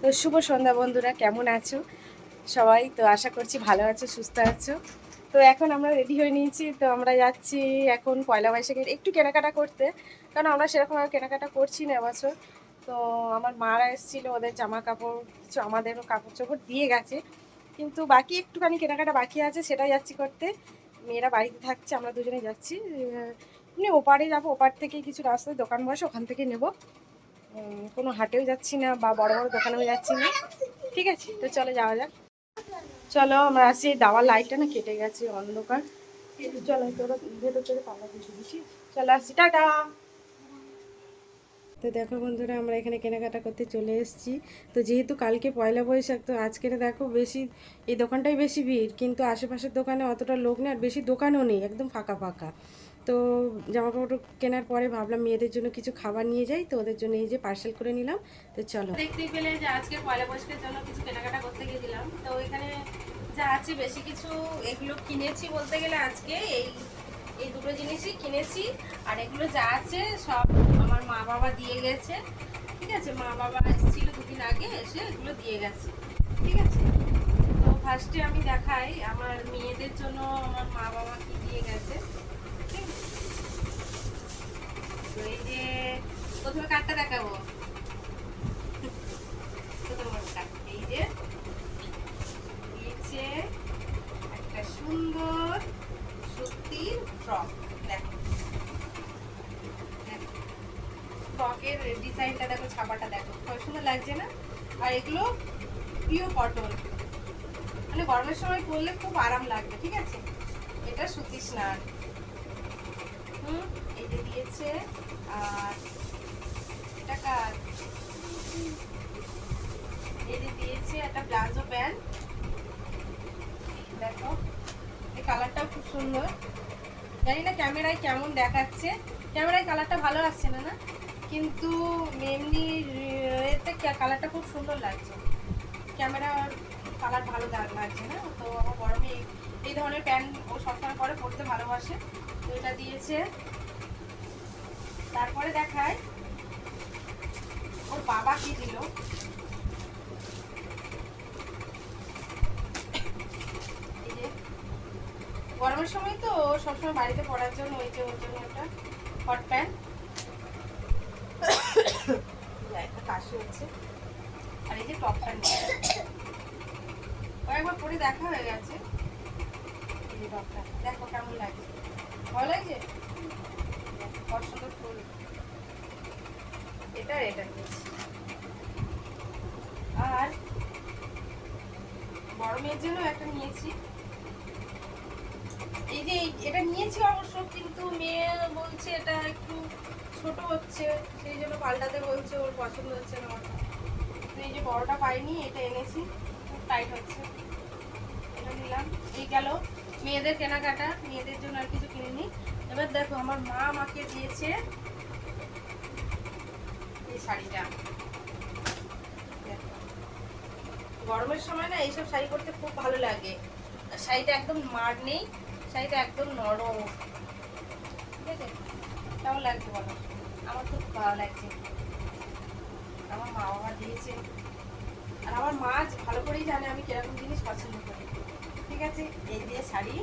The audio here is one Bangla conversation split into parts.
তো শুভ সন্ধ্যা বন্ধুরা, কেমন আছো সবাই? তো আশা করছি ভালো আছো, সুস্থ আছো। তো এখন আমরা রেডি হয়ে নিয়েছি, তো আমরা যাচ্ছি এখন পয়লা বৈশাখের একটু কেনাকাটা করতে, কারণ আমরা সেরকমভাবে কেনাকাটা করছি না এবছর। তো আমার মারা এসেছিল, ওদের জামা কাপড় কিছু আমাদেরও কাপড় চোপড় দিয়ে গেছে, কিন্তু বাকি একটুখানি কেনাকাটা বাকি আছে, সেটাই যাচ্ছি করতে। মেয়েরা বাড়িতে থাকছে, আমরা দুজনে যাচ্ছি। এমনি ওপারে যাবো, ওপার থেকে কিছু রাস্তায় দোকান বসে, ওখান থেকে নেবো। কোনো হাটেও যাচ্ছি না বা বড় বড় দোকানেও যাচ্ছি না। ঠিক আছে, তো চলো যাওয়া যাক। চলো আমরা আসি। দাওয়ার লাইটটা না কেটে গেছে, অন্ধকার। চলো তোরা ভেতর থেকে পাল্লা দিচ্ছি দিচ্ছি। চলো আসছি, টাটা। তো দেখো বন্ধুরা, আমরা এখানে কেনাকাটা করতে চলে এসেছি। তো যেহেতু কালকে পয়লা বৈশাখ, তো আজকের দেখো বেশি এই দোকানটাই বেশি ভিড়, কিন্তু আশেপাশের দোকানে অতটা লোক নেই, আর বেশি দোকানও নেই, একদম ফাঁকা ফাঁকা। তো জামা কাপড় কেনার পরে ভাবলাম মেয়েদের জন্য কিছু খাবার নিয়ে যাই, তো ওদের জন্য এই যে পার্সেল করে নিলাম। তো চলো, দেখতেই পেলে যে আজকে পয়লা বৈশাখের জন্য কিছু কেনাকাটা করতে গিয়েছিলাম। তো এখানে যা আছে বেশি কিছু এগুলো কিনেছি বলতে গেলে আজকে এই এই দুটো জিনিসই কিনেছি। আর এগুলো যা আছে সব আমার মা বাবা দিয়ে গেছে। ঠিক আছে, মা বাবা এসেছিল দুদিন আগে, এসে এগুলো দিয়ে গেছে। ঠিক আছে, তো ফার্স্টে আমি দেখাই আমার মেয়েদের জন্য আমার মা বাবা কি দিয়ে গেছে। ঠিক আছে, তো এই যে প্রথমে কার্ডটা দেখাবো। প্রথমে কার্ড এই যে দিয়েছে একটা সুন্দর সুতির ফ্রক। দেখো ফ্রকের ডিজাইনটা দেখো, ছাপাটা দেখো, কত সুন্দর লাগছে না? আর এগুলো পিওর কটন, মানে গরমের সময় পরলে খুব আরাম লাগবে। ঠিক আছে, এটা সুতি স্নান। এই যে দিয়েছে। আর এটা কার, এই যে দিয়েছে একটা প্লাজো প্যান্ট। দেখো এই কালারটাও খুব সুন্দর। জানি না ক্যামেরায় কেমন দেখাচ্ছে, ক্যামেরায় কালারটা ভালো আসছে না না, কিন্তু এমনি এতে কালারটা খুব সুন্দর লাগছে। ক্যামেরার কালার ভালো লাগছে না। তো আমার গরমে এই ধরনের প্যান্ট ও সবসময় পরে পরতে ভালোবাসে, তো এটা দিয়েছে। তারপরে দেখায় ওর বাবা কি দিল। এই যে গরমের সময় তো সবসময় বাড়িতে পরার জন্য ওই যে ওর জন্য একটা হট প্যান্ট। একটা কাশি হচ্ছে। আর এই যে টপটা নিয়ে একবার পরে দেখা হয়ে গেছে। এই যে টপটা দেখো কেমন লাগে, ভালো লাগছে? কত সুন্দর ফুল। এটা নিয়েছি। আর বড় মেয়ের জন্য একটা নিয়েছি। এই যে এটা নিয়েছি অবশ্য, কিন্তু মেয়ে বলছে এটা একটু ছোট হচ্ছে, সেই জন্য পাল্টাতে বলছে, ওর পছন্দ হচ্ছে না ওটা। এই যে বড়টা পাইনি, এটা এনেছি, খুব টাইট হচ্ছে, এটা নিলাম। এই গেল মেয়েদের কেনাকাটা, মেয়েদের জন্য আর কিছু কিনিনি। এবার দেখো আমার মা আমাকে দিয়েছে এই শাড়িটা। গরমের সময় না এইসব শাড়ি পরতে খুব ভালো লাগে। শাড়িটা একদম মার নেই, শাড়িটা একদম নরম। ঠিক আছে, কেমন লাগছে বলো? আমার খুব ভালো লাগছে, আমার মা বাবা দিয়েছে। আর আমার মা ভালো করেই জানে আমি কিরকম জিনিস পছন্দ করি। ঠিক আছে, এই দিয়ে শাড়ি।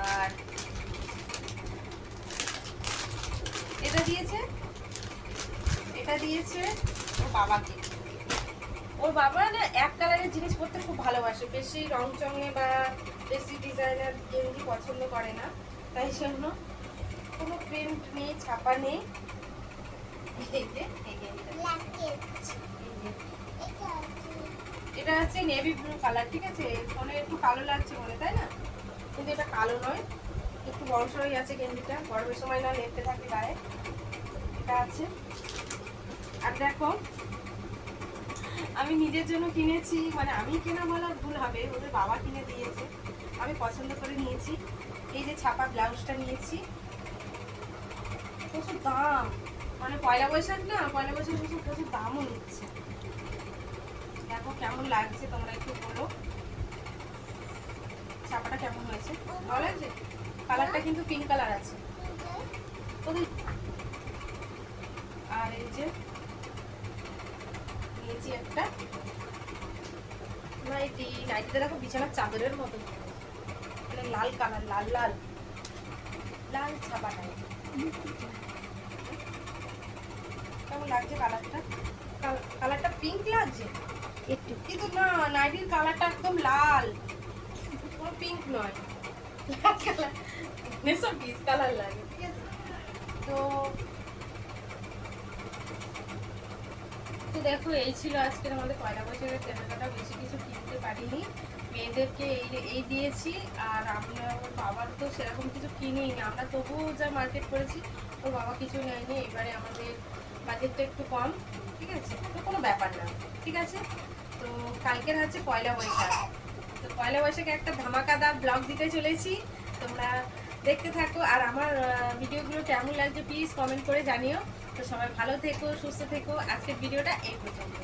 আর এটা দিয়েছে, এটা দিয়েছে ওর বাবাকে। ওর বাবা না এক কালারের জিনিস পরতে খুব ভালোবাসে, বেশি রং চঙে বা বেশি ডিজাইনার গেঞ্জি পছন্দ করে না, তাই জন্য কোনো প্রিন্ট নেই, ছাপা নেই। এই যে এই গেঞ্জিটা, এটা হচ্ছে নেভি ব্লু কালার। ঠিক আছে, ফোনে একটু কালো লাগছে মনে, তাই না? কিন্তু এটা কালো নয়, একটু বড় সড়ই আছে গেঞ্জিটা, গরমের সময় না লেপতে থাকে গায়ে। এটা আছে। আর দেখো আমি নিজের জন্য কিনেছি, মানে আমি কেনা বলা ভুল হবে, ওদের বাবা কিনে দিয়েছে, আমি পছন্দ করে নিয়েছি। এই যে ছাপা ব্লাউজটা নিয়েছি, প্রচুর দাম, মানে পয়লা বৈশাখ না, পয়লা বৈশাখ প্রচুর দামও নিচ্ছে। দেখো কেমন লাগছে তোমরা একটু বলো, ছাপাটা কেমন হয়েছে, ভালো লাগছে? কালারটা কিন্তু পিঙ্ক কালার আছে। আর এই যে নিয়েছি নিয়েছি একটা নাইটি। নাইটিটা দেখো বিছানার চাদরের মতো, মানে লাল কালার, লাল লাল লাল ছাপা নাইটি। কেমন লাগছে কালারটা? কালারটা পিঙ্ক লাগছে একটু, কিন্তু না, নাইটির কালারটা একদম লাল, কোনো পিঙ্ক নয়, লাল কালার, এসব ডিস কালার লাগে, ঠিক আছে? তো তো দেখো, এই ছিল আজকের আমাদের পয়লা বৈশাখের কেনাকাটা। বেশি কিছু কিনতে পারিনি, মেয়েদেরকে এই দিয়েছি। আর আমরা, ওর বাবার তো সেরকম কিছু কিনিনি আমরা, তবুও যা মার্কেট করেছি, ওর বাবা কিছু নেয়নি। এবারে আমাদের বাজেটটা একটু কম, ঠিক আছে, তো কোনো ব্যাপার না, ঠিক আছে। তো কালকের হচ্ছে পয়লা বৈশাখ, তো পয়লা বৈশাখে একটা ধামাকাদার ব্লগ দিতে চলেছি, তোমরা দেখতে থাকো। আর আমার ভিডিওগুলো কেমন লাগছে প্লিজ কমেন্ট করে জানিও। তো সবাই ভালো থেকো, সুস্থ থেকো। আজকের ভিডিওটা এই পর্যন্ত।